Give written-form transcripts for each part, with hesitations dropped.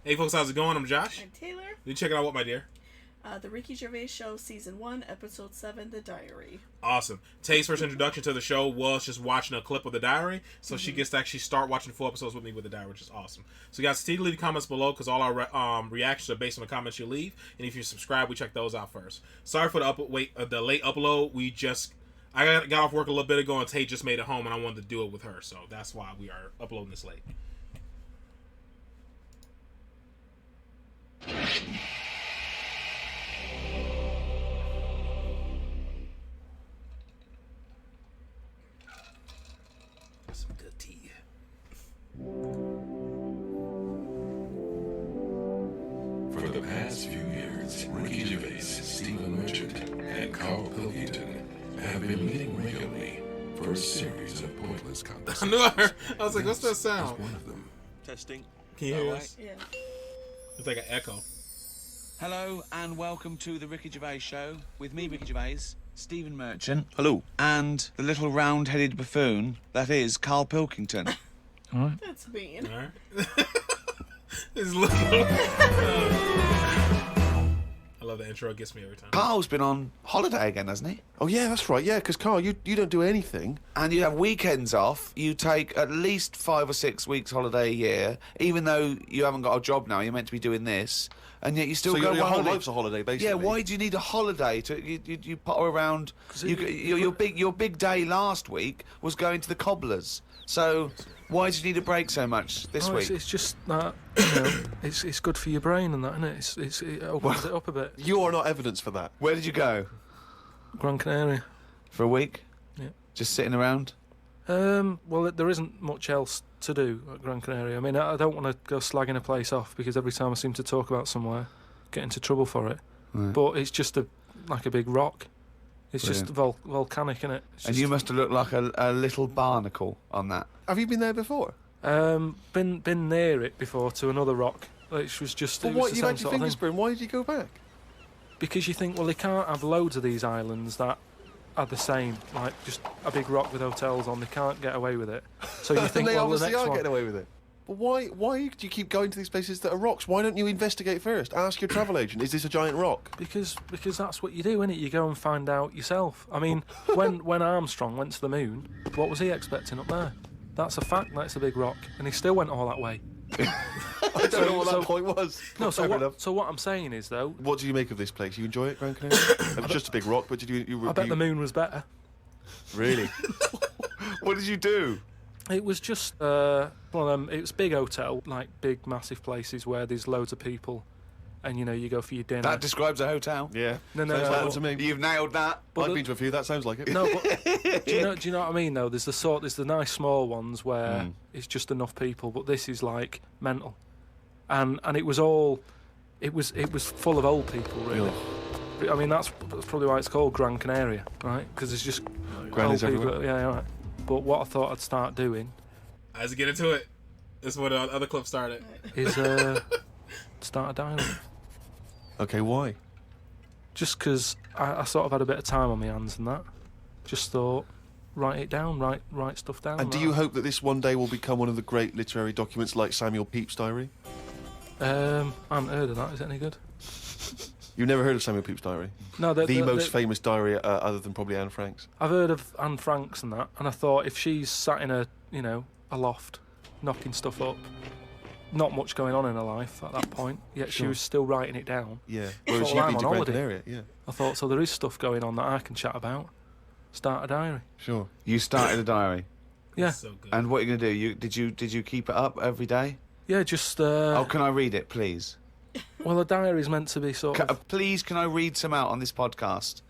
Hey folks, how's it going? I'm Josh. I'm Taylor. You check it out, what, my dear? The Ricky Gervais Show, Season 1, Episode 7, The Diary. Awesome. Tay's first introduction to the show was just watching a clip of The Diary, so she gets to actually start watching full episodes with me with The Diary, which is awesome. So you guys, continue to leave comments below, because all our reactions are based on the comments you leave, and if you subscribe, we check those out first. Sorry for the late upload. I got off work a little bit ago, and Tay just made it home, and I wanted to do it with her, so that's why we are uploading this late. Some good tea. For the past few years, Ricky Gervais, Stephen Merchant, and Karl Pilkington have been meeting regularly for a series of pointless conversations. I knew I heard. I was like, what's that This sound? is one of them. Testing. Can you hear Alright. us? Yeah. It's like an echo. Hello and welcome to the Ricky Gervais Show with me, Ricky Gervais, Stephen Merchant. Hello. And the little round-headed buffoon that is Karl Pilkington. That's mean. All right. This little. I love the intro. It gets me every time. Carl's been on holiday again, hasn't he? Oh, yeah, that's right. Yeah, because, Karl, you don't do anything. And you have weekends off. You take at least 5 or 6 weeks holiday a year, even though you haven't got a job now. You're meant to be doing this, and yet you still So go your on whole holiday. life's a holiday, basically. Yeah, why do you need a holiday? You potter around. Your big day last week was going to the cobblers. So why do you need a break so much this week? It's just that, it's good for your brain and that, isn't it? It opens it up a bit. You are not evidence for that. Where did you go? Gran Canaria. For a week? Yeah. Just sitting around? Well, there isn't much else to do at Gran Canaria. I mean, I don't want to go slagging a place off because every time I seem to talk about somewhere, get into trouble for it. Right. But it's just like a big rock. It's just volcanic, innit? And you must have looked like a little barnacle on that. Have you been there before? Been near it before to another rock, which was just. But It what, was the you same had your sort of fingers thing. burned. Why did you go back? Because you think, well, they can't have loads of these islands that are the same, like just a big rock with hotels on. They can't get away with it. So you think, they well, the obviously next are one. getting away with it. But why do you keep going to these places that are rocks? Why don't you investigate first? Ask your travel agent, is this a giant rock? Because that's what you do, innit? You go and find out yourself. I mean, when Armstrong went to the moon, what was he expecting up there? That's a fact. That's a big rock, and he still went all that way. I don't know what that point was. No, Fair enough. so what I'm saying is though, What do you make of this place? You enjoy it, Gran Canaria? It was just a big rock, but did you I bet the moon was better. Really? What did you do? It was just one of them. It was big hotel, like big massive places where there's loads of people, and you go for your dinner. That describes a hotel. Yeah. No, Sounds like that to me. You've nailed that. I've been to a few, that sounds like it. No, but do you know what I mean though? There's the nice small ones where it's just enough people, but this is like mental, and it was full of old people really. I mean that's probably why it's called Gran Canaria, right? Because it's just Grannies old people. everywhere. Yeah, right. But what I thought I'd start doing Let's get into it. This is where the other clip started. is start a diary. Okay, why? Just because I sort of had a bit of time on my hands and that. Just thought, write it down, write stuff down. And do you hope that this one day will become one of the great literary documents like Samuel Pepys' diary? I haven't heard of that. Is it any good? You've never heard of Samuel Pepys' diary? No, The most famous diary other than probably Anne Frank's. I've heard of Anne Frank's and that, and I thought if she's sat in a loft, knocking stuff up, not much going on in her life at that point, yet she Sure. was still writing it down. Yeah. Well, Whereas you've I'm been on to Gran holiday. Canaria, yeah. I thought, so there is stuff going on that I can chat about. Start a diary. Sure. You started a diary. Yeah, So good. And what are you going to do? Did you keep it up every day? yeah. Just Oh, can I read it, please? well, a diary is meant to be sort of. Please, can I read some out on this podcast?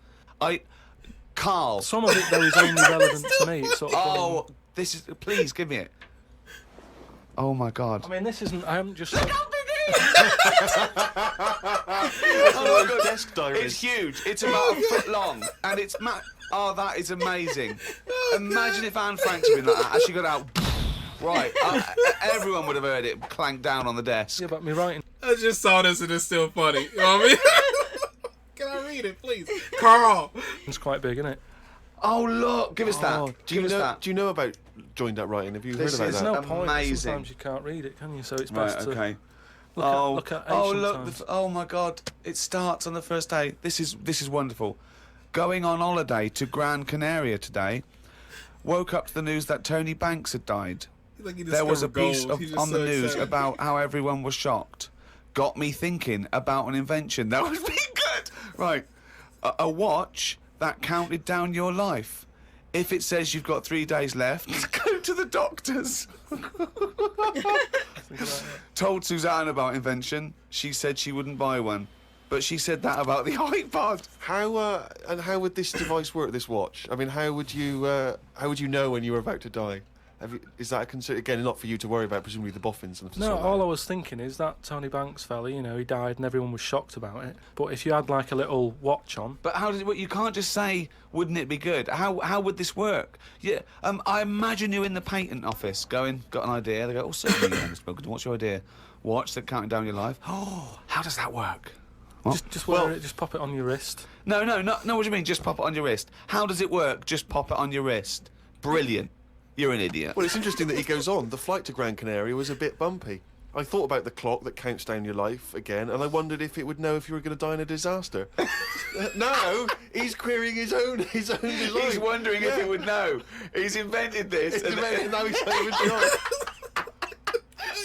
Karl. Some of it though is only relevant to me. It's sort of. Oh, this is. Please give me it. Oh my God. I mean, this isn't. I haven't just. Oh my God. Desk diary. It's huge. It's about a foot long, and it's oh, that is amazing. Imagine if Anne Frank's been like that. As she got out. Right, everyone would have heard it clank down on the desk. Yeah, but me writing. I just saw this and it's still funny. You know what I mean? Can I read it, please? Karl! It's quite big, isn't it? Oh look, give us that. Oh, Give us that. Do you know about joined up writing? Have you heard This about is that? There's no point. Amazing. Sometimes you can't read it, can you? So it's Right, best to. okay. Look at ancient look! times. Oh my God! It starts on the first day. This is wonderful. Going on holiday to Gran Canaria today. Woke up to the news that Tony Banks had died. Like he There was a discovered piece gold. He's just on the so news excited. about how everyone was shocked. Got me thinking about an invention that would be good. Right, a watch that counted down your life. If it says you've got 3 days left, go to the doctors. Told Suzanne about invention. She said she wouldn't buy one. But she said that about the iPod. How would this device work? This watch? I mean, how would you know when you were about to die? Is that a concern? Again, not for you to worry about. Presumably the boffins and the No, all I was thinking is that Tony Banks fella, you know, he died and everyone was shocked about it. But if you had like a little watch on, But how does it work? You can't just say, wouldn't it be good? How would this work? Yeah, I imagine you in the patent office going, got an idea. They go, oh, certainly, Mr. Pilkington, what's your idea? Watch that counting down your life. Oh, how does that work? What? just wear it, just pop it on your wrist. No, what do you mean, just pop it on your wrist? How does it work? Just pop it on your wrist. Brilliant. You're an idiot. Well, it's interesting that he goes on. The flight to Gran Canaria was a bit bumpy. I thought about the clock that counts down your life again, and I wondered if it would know if you were going to die in a disaster. No, he's querying his own design. He's wondering if he would know. He's invented this. And now he's saying it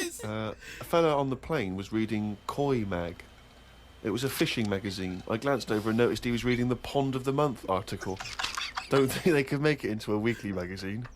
was a fella on the plane was reading Koi Mag. It was a fishing magazine. I glanced over and noticed he was reading the Pond of the Month article. Don't think they could make it into a weekly magazine.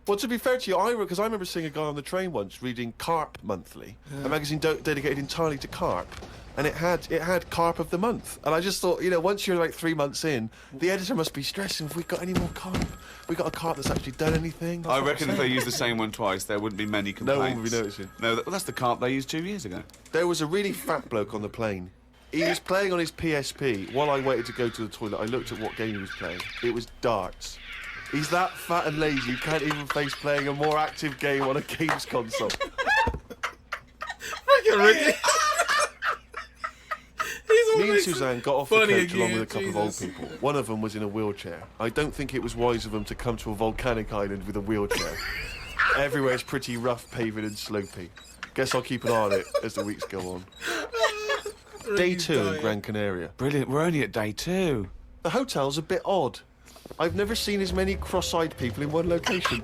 Well, to be fair to you, because I remember seeing a guy on the train once reading Carp Monthly, a magazine dedicated entirely to carp, and it had Carp of the Month. And I just thought, you know, once you're like 3 months in, the editor must be stressing. Have we got any more carp? We got a carp that's actually done anything? I reckon if they used the same one twice, there wouldn't be many complaints. No one would be noticing. No, that's the carp they used 2 years ago. There was a really fat bloke on the plane. He was playing on his PSP. While I waited to go to the toilet, I looked at what game he was playing. It was darts. He's that fat and lazy, he can't even face playing a more active game on a games console. Freaking Ricky. Me and Suzanne got off the funny coach along again, with a couple of old people. One of them was in a wheelchair. I don't think it was wise of them to come to a volcanic island with a wheelchair. Everywhere's pretty rough, paving and slopey. Guess I'll keep an eye on it as the weeks go on. Day 2 in Gran Canaria. Brilliant. We're only at day 2. The hotel's a bit odd. I've never seen as many cross-eyed people in one location.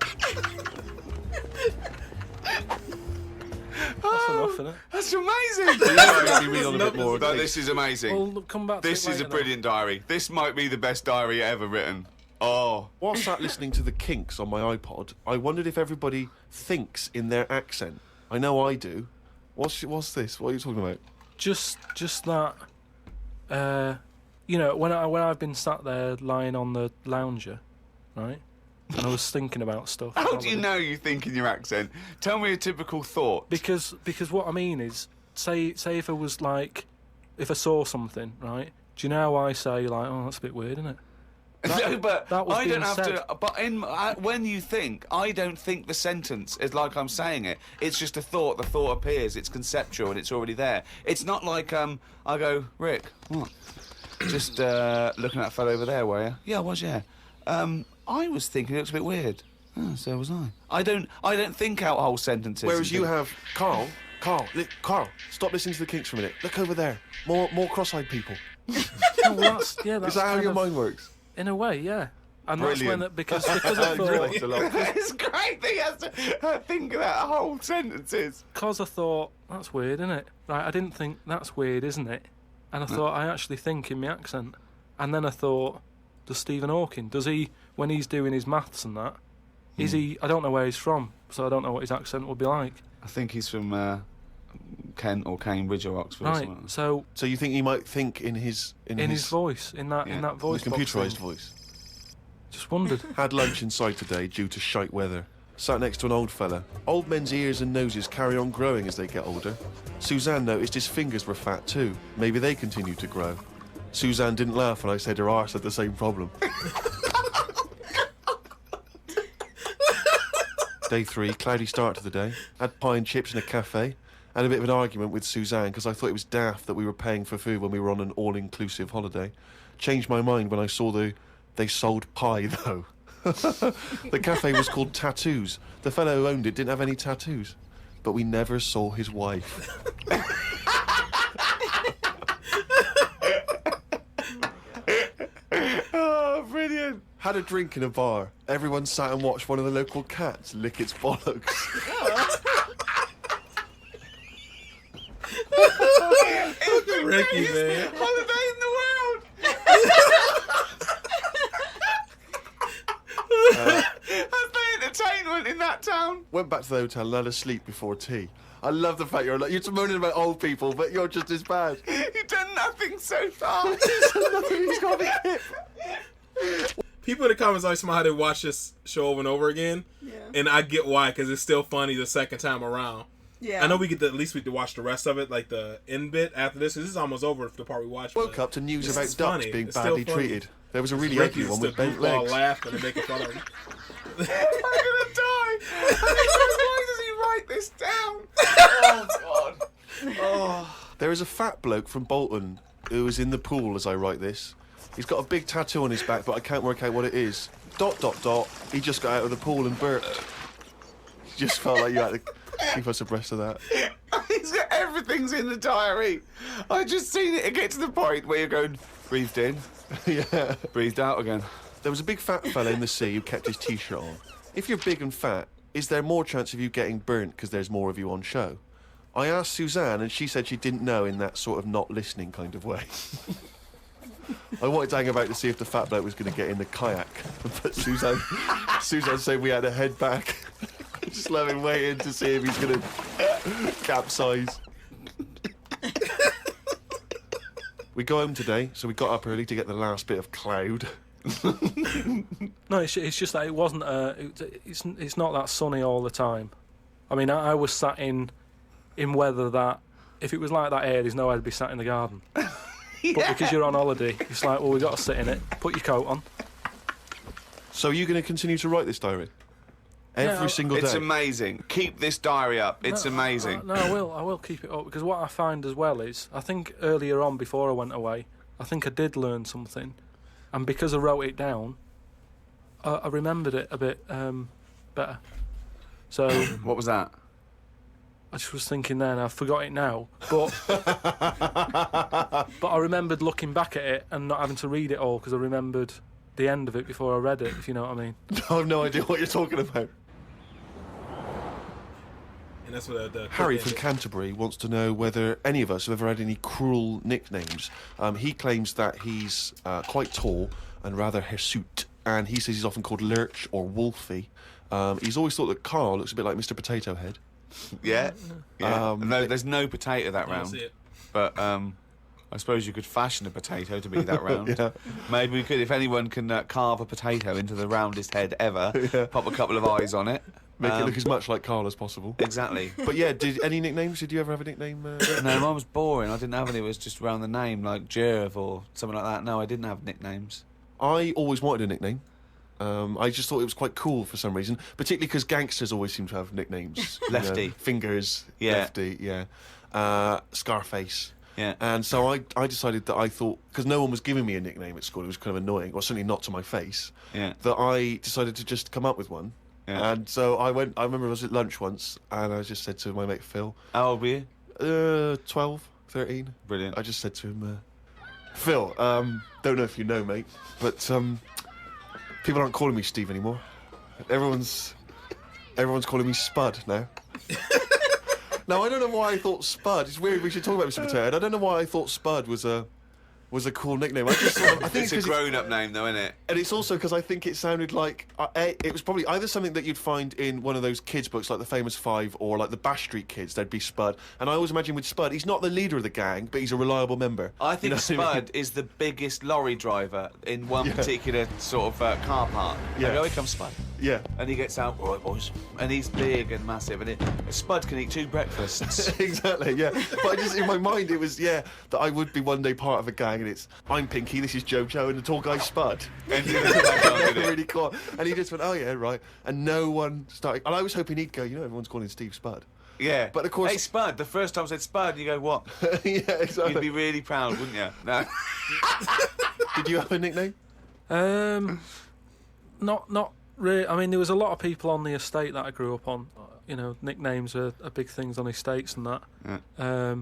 That's enough, isn't it? That's amazing. Maybe read on a bit more. No, this is amazing. Well, look, come back to This it is a later, brilliant diary. This might be the best diary ever written. Oh. While sat listening to the Kinks on my iPod, I wondered if everybody thinks in their accent. I know I do. What's this? What are you talking about? Just that, you know, when I've been sat there lying on the lounger, right, and I was thinking about stuff. How do you know you think in your accent? Tell me a typical thought. Because what I mean is, say if I was like, if I saw something, right? Do you know how I say like, oh, that's a bit weird, isn't it? No, but that was I don't being have said. to. But when you think, I don't think the sentence is like I'm saying it. It's just a thought. The thought appears. It's conceptual and it's already there. It's not like I go, Rick, what? Just looking at that fellow over there, were you? Yeah, I was. Yeah. I was thinking it looks a bit weird. Oh, so was I. I don't think out whole sentences. Whereas you have Karl, stop listening to the Kinks for a minute. Look over there. More cross-eyed people. Oh, well, that's Is that how your mind works? In a way, yeah. And Brilliant. that's when because I thought It's great that he has to think of that whole sentences. because I thought that's weird, isn't it? Right, I didn't think that's weird, isn't it? And I thought I actually think in my accent. And then I thought, does Stephen Hawking, does he, when he's doing his maths and that, is he? I don't know where he's from, so I don't know what his accent would be like. I think he's from Kent or Cambridge or Oxford. Or Right. something. So So you think he might think in his voice, in that voice, his box computerised thing. voice? Just wondered. Had lunch inside today due to shite weather. Sat next to an old fella. Old men's ears and noses carry on growing as they get older. Suzanne noticed his fingers were fat too. Maybe they continue to grow. Suzanne didn't laugh when I said her arse had the same problem. Day 3, cloudy start to the day. Had pie and chips in a cafe. Had a bit of an argument with Suzanne because I thought it was daft that we were paying for food when we were on an all-inclusive holiday. Changed my mind when I saw they sold pie though. The cafe was called Tattoos. The fellow who owned it didn't have any tattoos. but we never saw his wife. Oh, brilliant. Had a drink in a bar. Everyone sat and watched one of the local cats lick its bollocks. Ricky, man. Holiday in the world. That's the entertainment in that town. Went back to the hotel and had a sleep before tea. I love the fact you're moaning about old people, but you're just as bad. You've done nothing so far. He's got a kip. People in the comments always somehow they watch this show over and over again, and I get why, because it's still funny the second time around. Yeah. I know we get at least we get to watch the rest of it, like the end bit after this. 'Cause this is almost over the part we watched. Woke up to news this about is ducks funny. being It's still badly funny. treated. There was a really ugly Ricky's one with the bent goofball legs. laughing and making fun of him. I'm gonna die. Why does he write this down? Oh, God. Oh. There is a fat bloke from Bolton who was in the pool as I write this. He's got a big tattoo on his back, but I can't work out what it is. ... He just got out of the pool and burped. Just felt like you had to keep us abreast of that. He's got everything's in the diary. I just seen it get to the point where you're going, breathed in, Yeah. breathed out again. There was a big fat fella in the sea who kept his t-shirt on. If you're big and fat, is there more chance of you getting burnt because there's more of you on show? I asked Suzanne, and she said she didn't know in that sort of not listening kind of way. I wanted to hang about to see if the fat bloke was going to get in the kayak, but Suzanne said we had to head back. Just let him waiting to see if he's going to capsize. We go home today, so we got up early to get the last bit of cloud. No, it's just that it wasn't. It's not that sunny all the time. I mean, I was sat in weather that if it was like that here, there's no way I'd be sat in the garden. But because you're on holiday, it's like, well, we got to sit in it. Put your coat on. So are you going to continue to write this diary? Every single day? It's amazing. Keep this diary up. It's amazing. No, I will keep it up, because what I find as well is, I think earlier on before I went away, I think I did learn something, and because I wrote it down, I remembered it a bit better. So What was that? I just was thinking then, I forgot it now, but but I remembered looking back at it and not having to read it all, because I remembered the end of it before I read it, if you know what I mean. I have no idea what you're talking about. And that's what the Harry from Canterbury wants to know whether any of us have ever had any cruel nicknames. He claims that he's quite tall and rather hirsute, and he says he's often called Lurch or Wolfie. He's always thought that Karl looks a bit like Mr. Potato Head. Yeah. No, there's no potato that round. see it. But I suppose you could fashion a potato to be that round. Yeah. Maybe we could, if anyone can carve a potato into the roundest head ever, pop a couple of eyes on it. Make it look as much like Karl as possible. Exactly. But yeah, any nicknames? Did you ever have a nickname? No, mine was boring. I didn't have any. It was just around the name, like Gervais or something like that. No, I didn't have nicknames. I always wanted a nickname. I just thought it was quite cool for some reason, particularly because gangsters always seem to have nicknames. Lefty. You know, Fingers, Yeah. Lefty, yeah. Scarface. Yeah. And so I decided that I thought, because no one was giving me a nickname at school, it was kind of annoying, or certainly not to my face, Yeah. that I decided to just come up with one. Yeah. And so I remember I was at lunch once, and I just said to my mate Phil, How old were you? 12, 13. Brilliant. I just said to him, Phil, don't know if you know, mate, but people aren't calling me Steve anymore. Everyone's calling me Spud now. Now, I don't know why I thought Spud. It's weird. We should talk about Mr. Potato Head. I don't know why I thought Spud was a cool nickname. I just thought, I think It's a grown-up name, though, isn't it? and it's also because I think it sounded like it was probably either something that you'd find in one of those kids' books, like the Famous Five, or like the Bash Street Kids. There'd be Spud, and I always imagine with Spud, he's not the leader of the gang, but he's a reliable member. I think You know what I mean? Spud is the biggest lorry driver in one particular sort of car park. Yeah. I go, here comes Spud. Yeah. And he gets out, all right, boys. And he's big and massive. And Spud can eat 2 breakfasts. Exactly, yeah. But I just, in my mind, it was, that I would be one day part of a gang, and it's, I'm Pinky, this is Jojo, and the tall guy's Spud. And he doesn't back on, did he? Really cool. And he just went, oh yeah, right. And no one started, and I was hoping he'd go, everyone's calling Steve Spud. Yeah. But of course- Hey, Spud. The first time I said Spud, you go, what? Yeah, exactly. You'd be really proud, wouldn't you? No. Did you have a nickname? Not really. I mean, there was a lot of people on the estate that I grew up on. nicknames are big things on estates and that. Yeah. A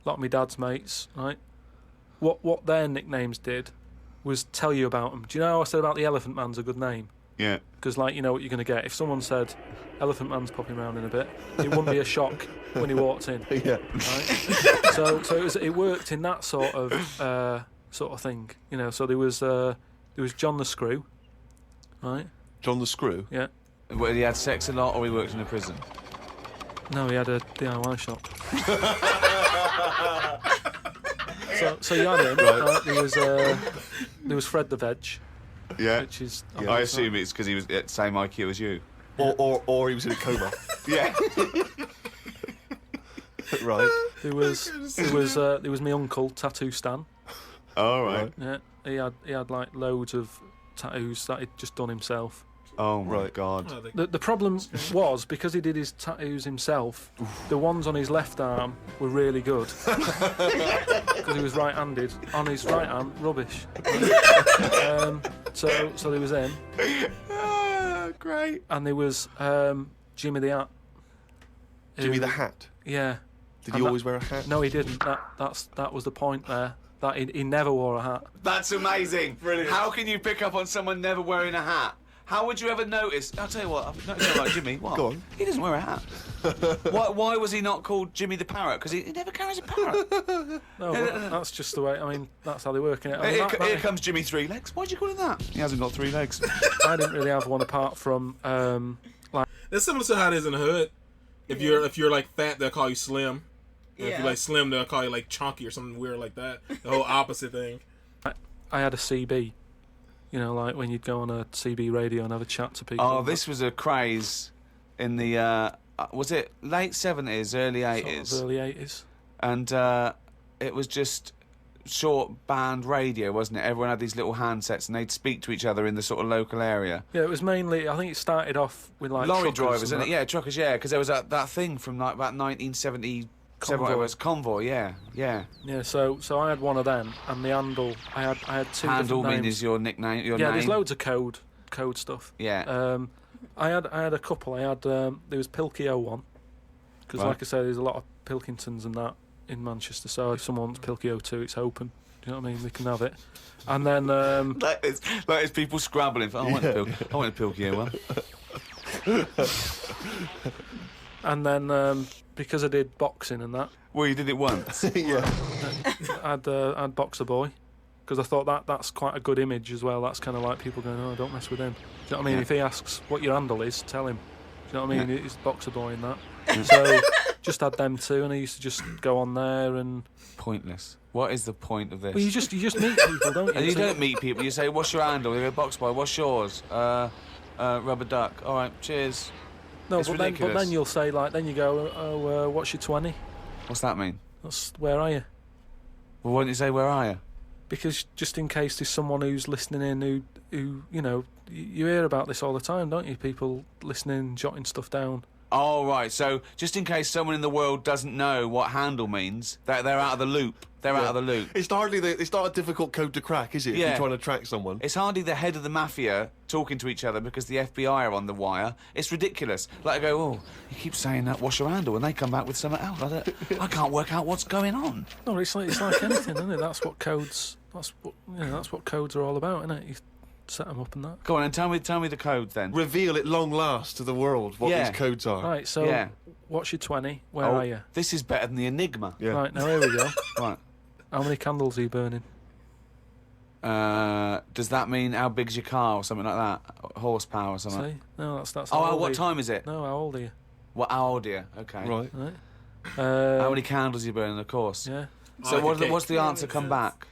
lot of my dad's mates, right? What their nicknames did was tell you about them. Do you know how I said about the Elephant Man's a good name? Yeah. Because, like, you know what you're going to get. If someone said, Elephant Man's popping around in a bit, it wouldn't be a shock when he walked in. Yeah. Right? So it worked in that sort of thing. So there was John the Screw, right? John the Screw? Yeah. Well, he had sex a lot, or he worked in a prison? No, he had a DIY shop. so you had him. Right? There was Fred the Veg. Yeah. Which is. I assume it's because he was at the same IQ as you. Or he was in a coma. Yeah. Right. There was my uncle, Tattoo Stan. All right. Yeah. He had like loads of tattoos that he'd just done himself. Oh my Right. God. The problem was, because he did his tattoos himself, the ones on his left arm were really good. Because he was right-handed. On his right arm, rubbish. So there was him. Great. And there was Jimmy the Hat. Jimmy the Hat. Yeah. Did he always wear a hat? No, he didn't. That was the point there. That he never wore a hat. That's amazing. Brilliant. How can you pick up on someone never wearing a hat? How would you ever notice? I'll tell you what, I've noticed about Jimmy. What? Go on. He doesn't wear a hat. Why was he not called Jimmy the Parrot? Because he never carries a parrot. No, but that's just the way. I mean, that's how they work in it. Here comes Jimmy Three Legs. Why'd you call him that? He hasn't got 3 legs. I didn't really have one apart from That's similar to how it is in the hood. If you're like fat, they'll call you slim. And if Yeah. you're like slim, they'll call you like chunky or something weird like that. The whole opposite thing. I had a CB. Like when you'd go on a CB radio and have a chat to people. Oh, this was a craze in the, was it late 70s, early 80s? Sort of early 80s. And it was just short band radio, wasn't it? Everyone had these little handsets and they'd speak to each other in the sort of local area. Yeah, it was mainly, I think it started off with like Lorry truckers drivers, and isn't it? that. Yeah, truckers, yeah, because there was that thing from like about 1977, whatever it was, Convoy, yeah. Yeah, so I had one of them, and the handle, I had 2 Handle different names. means your nickname, your yeah, name. there's loads of code stuff. Yeah. I had a couple. I had there was Pilkey 01, because Right. like I say, there's a lot of Pilkingtons and that in Manchester. So if someone wants Pilkey 02, it's open. Do you know what I mean? They can have it. And then Like it's people scrabbling. I want a Pilkey one. and then because I did boxing and that, Well, you did it once. Yeah. I'd Boxer Boy, because I thought that's quite a good image as well. That's kind of like people going, oh, don't mess with him. Do you know what I mean? Yeah. If he asks what your handle is, tell him. Do you know what I mean? Yeah. It's Boxer Boy in that. So just had them 2, and I used to just go on there and. Pointless. What is the point of this? Well, you just meet people, don't you? And you So- don't meet people. You say, "What's your handle?" They go, "Box Boy." What's yours? Rubber duck. All right, cheers. No, It's but then ridiculous. you'll say then you go, oh, what's your 20? What's that mean? That's where are you? Well, why don't you say, "Where are you?" Because just in case there's someone who's listening in who you hear about this all the time, don't you? People listening, jotting stuff down. Oh, right. So just in case someone in the world doesn't know what handle means, they're out of the loop. They're out of the loop. It's not a difficult code to crack, is it? If Yeah. you're trying to track someone. It's hardly the head of the mafia talking to each other because the FBI are on the wire. It's ridiculous. Like I go, oh, you keep saying that, what's your handle? And they come back with something else. I can't work out what's going on. No, it's like anything, isn't it? That's what codes are all about, isn't it? You set them up and that. Go on and tell me the code then. Reveal at long last to the world what Yeah. these codes are. Right, so Yeah. what's your 20? Where Oh, are you? This is better than the Enigma. Yeah. Right, now here we go. Right. How many candles are you burning? Does that mean how big's your car or something like that? Horsepower or something? See? No, that's Oh, how old are what you? time is it? No, how old are you? How old are you? Okay. Right. Right. How many candles are you burning, of course? Yeah. So like a cake. what's the answer come back?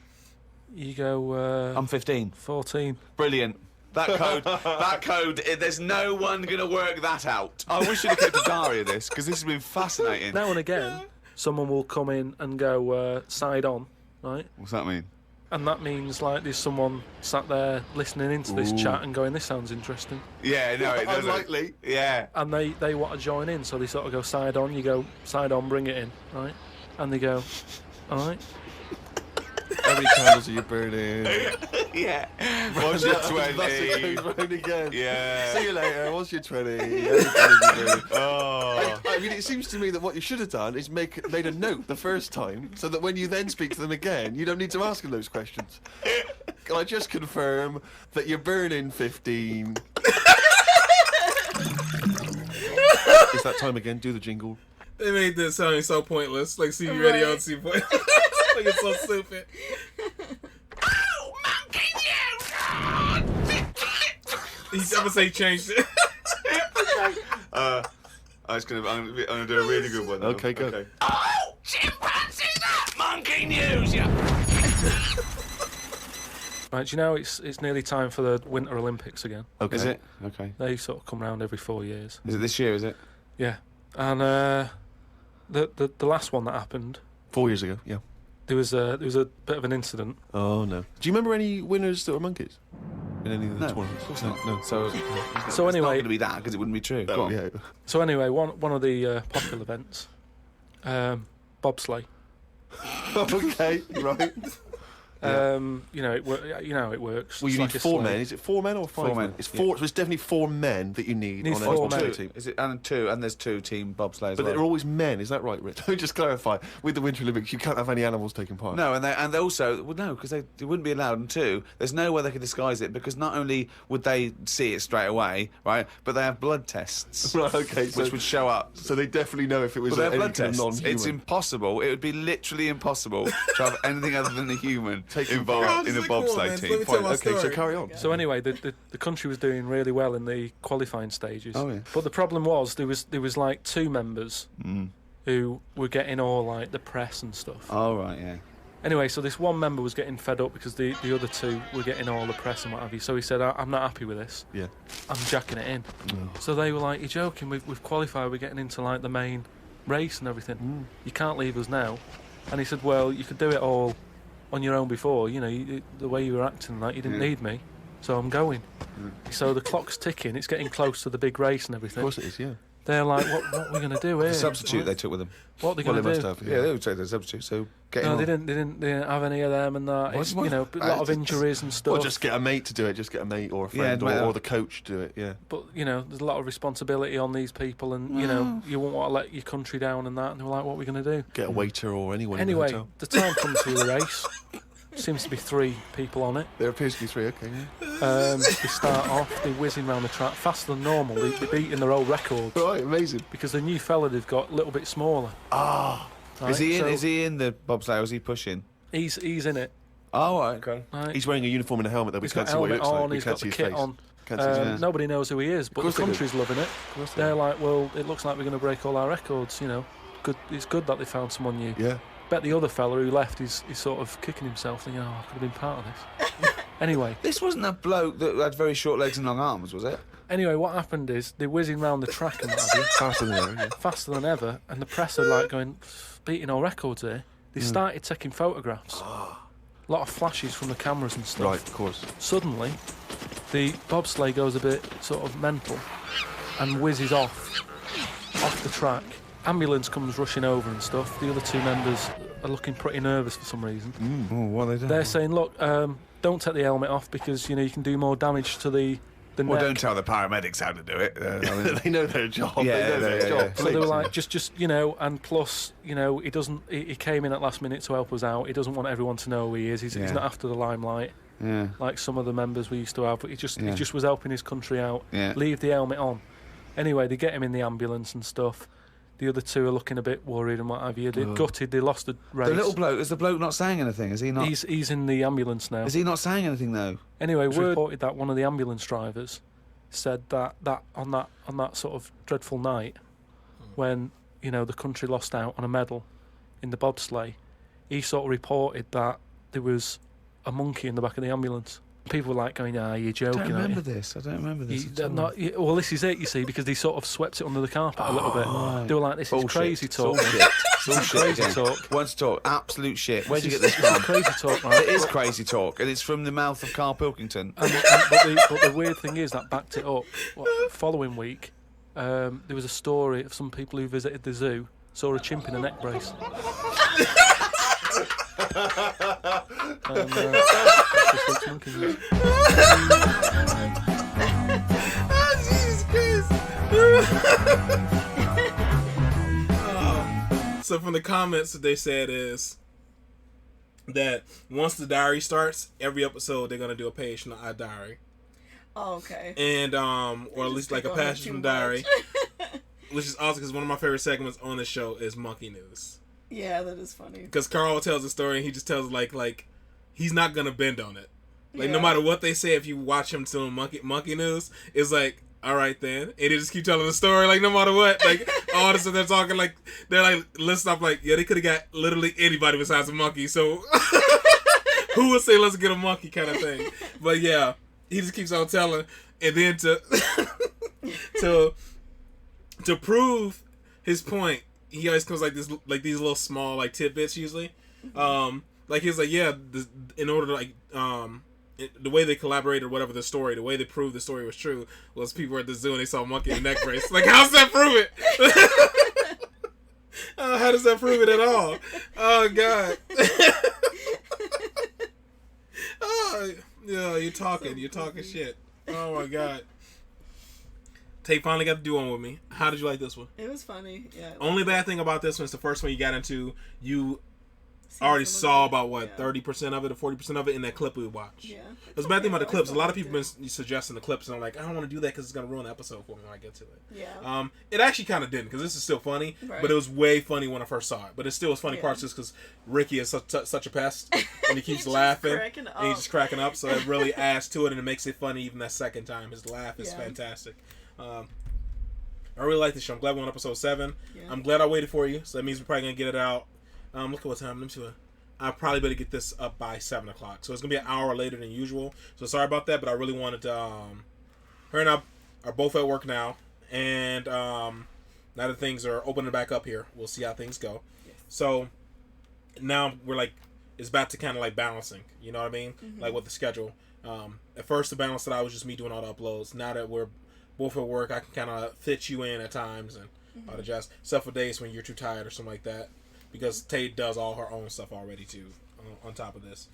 You go I'm 15. 14. Brilliant. That code, there's no one going to work that out. I wish you'd have kept a diary of this, because this has been fascinating. Now and again, someone will come in and go side on, right? What's that mean? And that means like there's someone sat there listening into this chat and going, this sounds interesting. Yeah, no, it doesn't. Unlikely. Yeah. And they want to join in, so they sort of go side on, you go side on, bring it in, right? And they go, all right. How many candles are you burning? Yeah. What's your 20? That's goes round again. Yeah. See you later. What's your 20? How many candles are you burning? Oh. I mean, it seems to me that what you should have done is made a note the first time, so that when you then speak to them again, you don't need to ask them those questions. Can I just confirm that you're burning 15? It's that time again. Do the jingle. They made this sounding so pointless. Like, see you ready on see point. Like, it's so stupid. He's ever say he changed it. I'm gonna do a really good one. Though. Okay, go. Okay. Oh, chimpanzee, that monkey news, yeah. Right, do you know it's nearly time for the Winter Olympics again? Okay. Is it? Okay. They sort of come round every 4 years. Is it this year? Is it? Yeah, and the last one that happened, 4 years ago. Yeah. there was a bit of an incident. Oh no. Do you remember any winners that were monkeys in any of the No, tournaments? of course not. No. So It's not anyway, going to be that because it wouldn't be true. Go on. Yeah. so anyway, one of the popular events, bobsleigh. Okay. Right. You know how it works. Well, It's you like need a 4 sleigh. men. Is it 4 men or 5 4 men? men. It's 4. So it's definitely 4 men that you need Need on a 4 bobsleigh men. team. Is it and there's 2 team bobsleighs? But they're always men. Is that right, Rich? Let me just clarify. With the Winter Olympics, you can't have any animals taking part. No, and they also no, because they wouldn't be allowed. And 2, there's no way they could disguise it because not only would they see it straight away, right, but they have blood tests, Right. Okay. So, which would show up. so they definitely know if it was Well, they have any blood kind of tests. non-human. It's impossible. It would be literally impossible to have anything other than a human Taking involved part. in a Just like, come on, bobsleigh man, team. let me tell my Okay, so story. carry on. So anyway, the country was doing really well in the qualifying stages. Oh, yeah. But the problem was there was like 2 members who were getting all like the press and stuff. Oh right, yeah. Anyway, so this one member was getting fed up because the other 2 were getting all the press and what have you. So he said, I'm not happy with this. Yeah. I'm jacking it in. So they were like, you're joking, we've qualified, we're getting into like the main race and everything. You can't leave us now. And he said, well, you could do it all on your own before, you know, the way you were acting, like you didn't need me, so I'm going. So the clock's ticking, it's getting close to the big race and everything. Of course it is. Yeah. They're like, what are we going to do here? The substitute What- they took with them. What are they Well, going they to must do? have. Yeah, they would take the substitute. So get No, him they on. didn't have any of them and that. What- It's, what- you know, a lot of injuries and stuff. Or just get a mate to do it. Just get a mate or a friend mate, or the coach to do it. Yeah. But, you know, there's a lot of responsibility on these people and, you know, you won't want to let your country down and that. And they were like, what are we going to do? Get a waiter or anyone. Anyway, in the hotel. the time comes to the race. Seems to be 3 people on it. There appears to be 3. Okay. Yeah. They start off, they're whizzing around the track faster than normal. They're beating their old records Right. Amazing. because the new fella they've got a little bit smaller. Right? Is he in? So Is he in the bobsleigh? Or is he pushing? He's in it. Oh, right, okay. Right? He's wearing a uniform and a helmet that we He's can't got see what he helmet looks like. on. We He's can't got see the his kit face. on. Can't see his face. Nobody knows who he is, but the course they do. country's loving it. course they They're do. like, well, it looks like we're going to break all our records. You know, good. It's good that they found someone new. Yeah. Bet the other fella who left is sort of kicking himself, thinking, oh, I could have been part of this. Anyway, This wasn't a bloke that had very short legs and long arms, was it? what happened is they're whizzing round the track and what have you, Faster than ever. Yeah. faster than ever, and the press are like going, beating all records here. They started taking photographs. A lot of flashes from the cameras and stuff. Right. Of course. Suddenly, the bobsleigh goes a bit sort of mental and whizzes off the track. Ambulance comes rushing over and stuff. The other 2 members are looking pretty nervous for some reason. Oh, what are they doing? They're saying, look, don't take the helmet off because, you know, you can do more damage to the Well, neck. don't tell the paramedics how to do it. They know their job. Yeah, they know their yeah, job. yeah. So they were Please. like, just you know, and plus, you know, he came in at last minute to help us out. He doesn't want everyone to know who he is. He's Yeah. not after the limelight Yeah. like some of the members we used to have. But he Yeah. just was helping his country out. Yeah. Leave the helmet on. Anyway, they get him in the ambulance and stuff. The other 2 are looking a bit worried and what have you. They're gutted. They lost the race. The little bloke, is the bloke not saying anything? Is he not? He's in the ambulance now. Is he not saying anything though? Anyway, word reported that one of the ambulance drivers said that on that sort of dreadful night when, you know, the country lost out on a medal in the bobsleigh, he sort of reported that there was a monkey in the back of the ambulance. People were like going, you're I joking, don't aren't remember you? this. I don't remember this. They're not- well, this is it, you see, because they sort of swept it under the carpet a little bit. right. They were like, this is Bullshit. crazy talk. It's all shit. It's all shit Crazy again. talk. Wants to talk. Absolute shit. Where'd you get This this is from? crazy talk, right? It is crazy talk, and it's from the mouth of Karl Pilkington. But the weird thing is that backed it up. Following week, there was a story of some people who visited the zoo saw a chimp in a neck brace. And, just looks monkey news. Oh, Jesus Christ. So from the comments that they said is that once the diary starts, every episode they're gonna do a page from the diary. Oh, okay. And or at least like a passage from the diary, which is awesome because one of my favorite segments on the show is monkey news. Yeah, that is funny. Because Karl tells a story and he just tells like he's not gonna bend on it. Like no matter what they say, if you watch him doing monkey news, it's like, all right then, and they just keep telling the story like no matter what. Like all this stuff they're talking like they're like listing up like they could have got literally anybody besides a monkey. So who would say let's get a monkey kind of thing? But yeah, he just keeps on telling, and then to prove his point, he always comes like this like these little small like tidbits usually. Like he's like in order to like the way they collaborated or whatever the story, the way they proved the story was true was people were at the zoo and they saw a monkey in a neck brace. Like, how's that prove it? How does that prove it at all? Oh, God. Oh, yeah, you're talking shit. Oh, my God. Tay finally got to do one with me. How did you like this one? It was funny, yeah. Only bad thing about this one is the first one you got into, you already saw about 30% of it or 40% of it in that clip we watched. Yeah, the bad thing about the clips. A lot of people have been suggesting the clips, and I'm like, I don't want to do that because it's gonna ruin the episode for me when I get to it. Yeah. It actually kind of didn't because this is still funny, but it was way funny when I first saw it. But it still was funny parts just because Ricky is such a pest and he keeps laughing and he's just cracking up. So it really adds to it and it makes it funny even that second time. His laugh is fantastic. I really like this show. I'm glad we're on episode 7. Yeah. I'm glad I waited for you. So that means we're probably gonna get it out. Look at what time. Let me see. I probably better get this up by 7 o'clock. So it's gonna be an hour later than usual. So sorry about that, but I really wanted to. Her and I are both at work now, and now that things are opening back up here, we'll see how things go. Yes. So now we're like, it's back to kind of like balancing. You know what I mean? Mm-hmm. Like with the schedule. At first, the balance that I was just me doing all the uploads. Now that we're both at work, I can kind of fit you in at times and all the jazz. Except for days when you're too tired or something like that. Because Tay does all her own stuff already too, on top of this.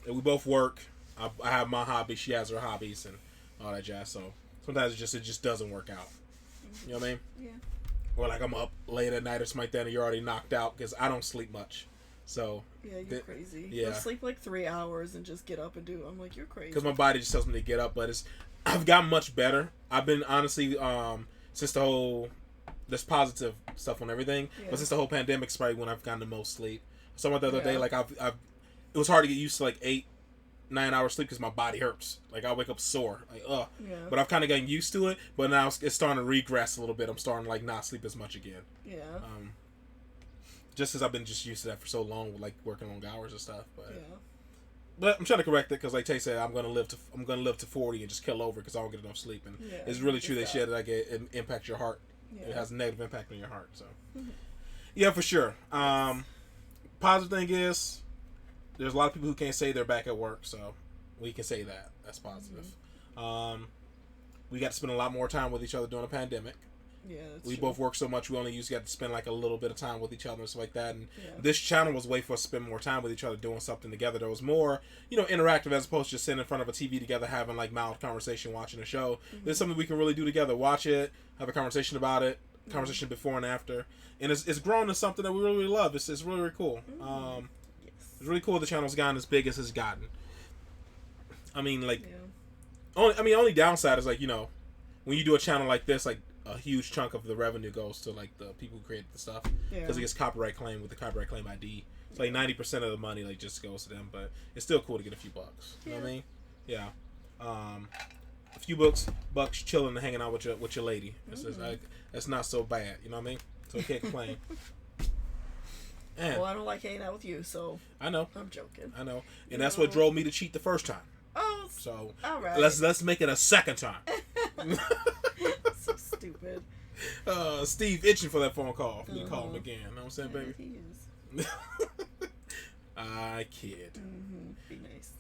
And we both work. I have my hobby. She has her hobbies and all that jazz. So sometimes it just doesn't work out. You know what I mean? Yeah. Or like I'm up late at night or something like that, and you're already knocked out because I don't sleep much. So yeah, you're crazy. Yeah. You'll sleep like 3 hours and just get up and do. I'm like, you're crazy. Because my body just tells me to get up, but I've gotten much better. I've been honestly since the whole. There's positive stuff on everything, but since the whole pandemic's probably when I've gotten the most sleep. Someone the other day, like it was hard to get used to like 8-9 hours sleep because my body hurts. Like I wake up sore, like Yeah. But I've kind of gotten used to it. But now it's starting to regress a little bit. I'm starting to like not sleep as much again. Yeah. Just because I've been just used to that for so long, with like working long hours and stuff. But but I'm trying to correct it because, like Tay said, I'm gonna live to 40 and just kill over because I don't get enough sleep. And it's really true they said that like it impacts your heart. Yeah. It has a negative impact on your heart. So, yeah, for sure. Positive thing is, there's a lot of people who can't say they're back at work, so we can say that. That's positive. We got to spend a lot more time with each other during the pandemic. Yeah, we both work so much, we only usually got to spend like a little bit of time with each other and stuff like that. And this channel was a way for us to spend more time with each other doing something together that was more, interactive as opposed to just sitting in front of a TV together having like mild conversation watching a show. There's something we can really do together. Watch it, have a conversation about it, conversation before and after. And it's grown to something that we really, really love. It's really, really cool. It's really cool the channel's gotten as big as it's gotten. I mean, like, only downside is like, when you do a channel like this, like, a huge chunk of the revenue goes to like the people who created the stuff because it gets copyright claim with the copyright claim ID. It's like 90% of the money like just goes to them, but it's still cool to get a few bucks. You know what I mean? Yeah. A few bucks chilling and hanging out with your lady. That's not so bad. You know what I mean? So you can't complain. Well, I don't like hanging out with you, so I know. I'm joking. I know, and that's what drove me to cheat the first time. Oh, so all right. Let's make it a second time. So stupid. Steve itching for that phone call. You call him again. You know what I'm saying, baby? He is. I kid. Be nice.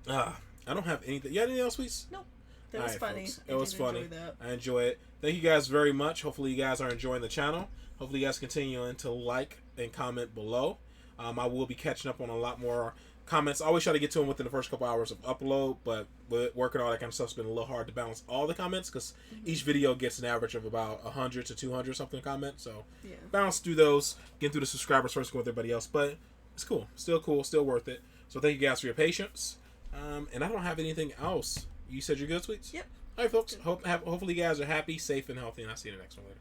I don't have anything. You got anything else, sweets? Nope. That was funny. Folks. It was funny. I enjoy it. Thank you guys very much. Hopefully you guys are enjoying the channel. Hopefully you guys continue to like and comment below. I will be catching up on a lot more comments. I always try to get to them within the first couple hours of upload, but with work and all that kind of stuff, it's been a little hard to balance all the comments because each video gets an average of about 100 to 200 something comments. So balance through those, get through the subscribers first, go with everybody else. But it's cool, still worth it. So thank you guys for your patience. And I don't have anything else. You said you're good, Sweets? Yep. All right, folks. Hopefully you guys are happy, safe, and healthy, and I'll see you in the next one later.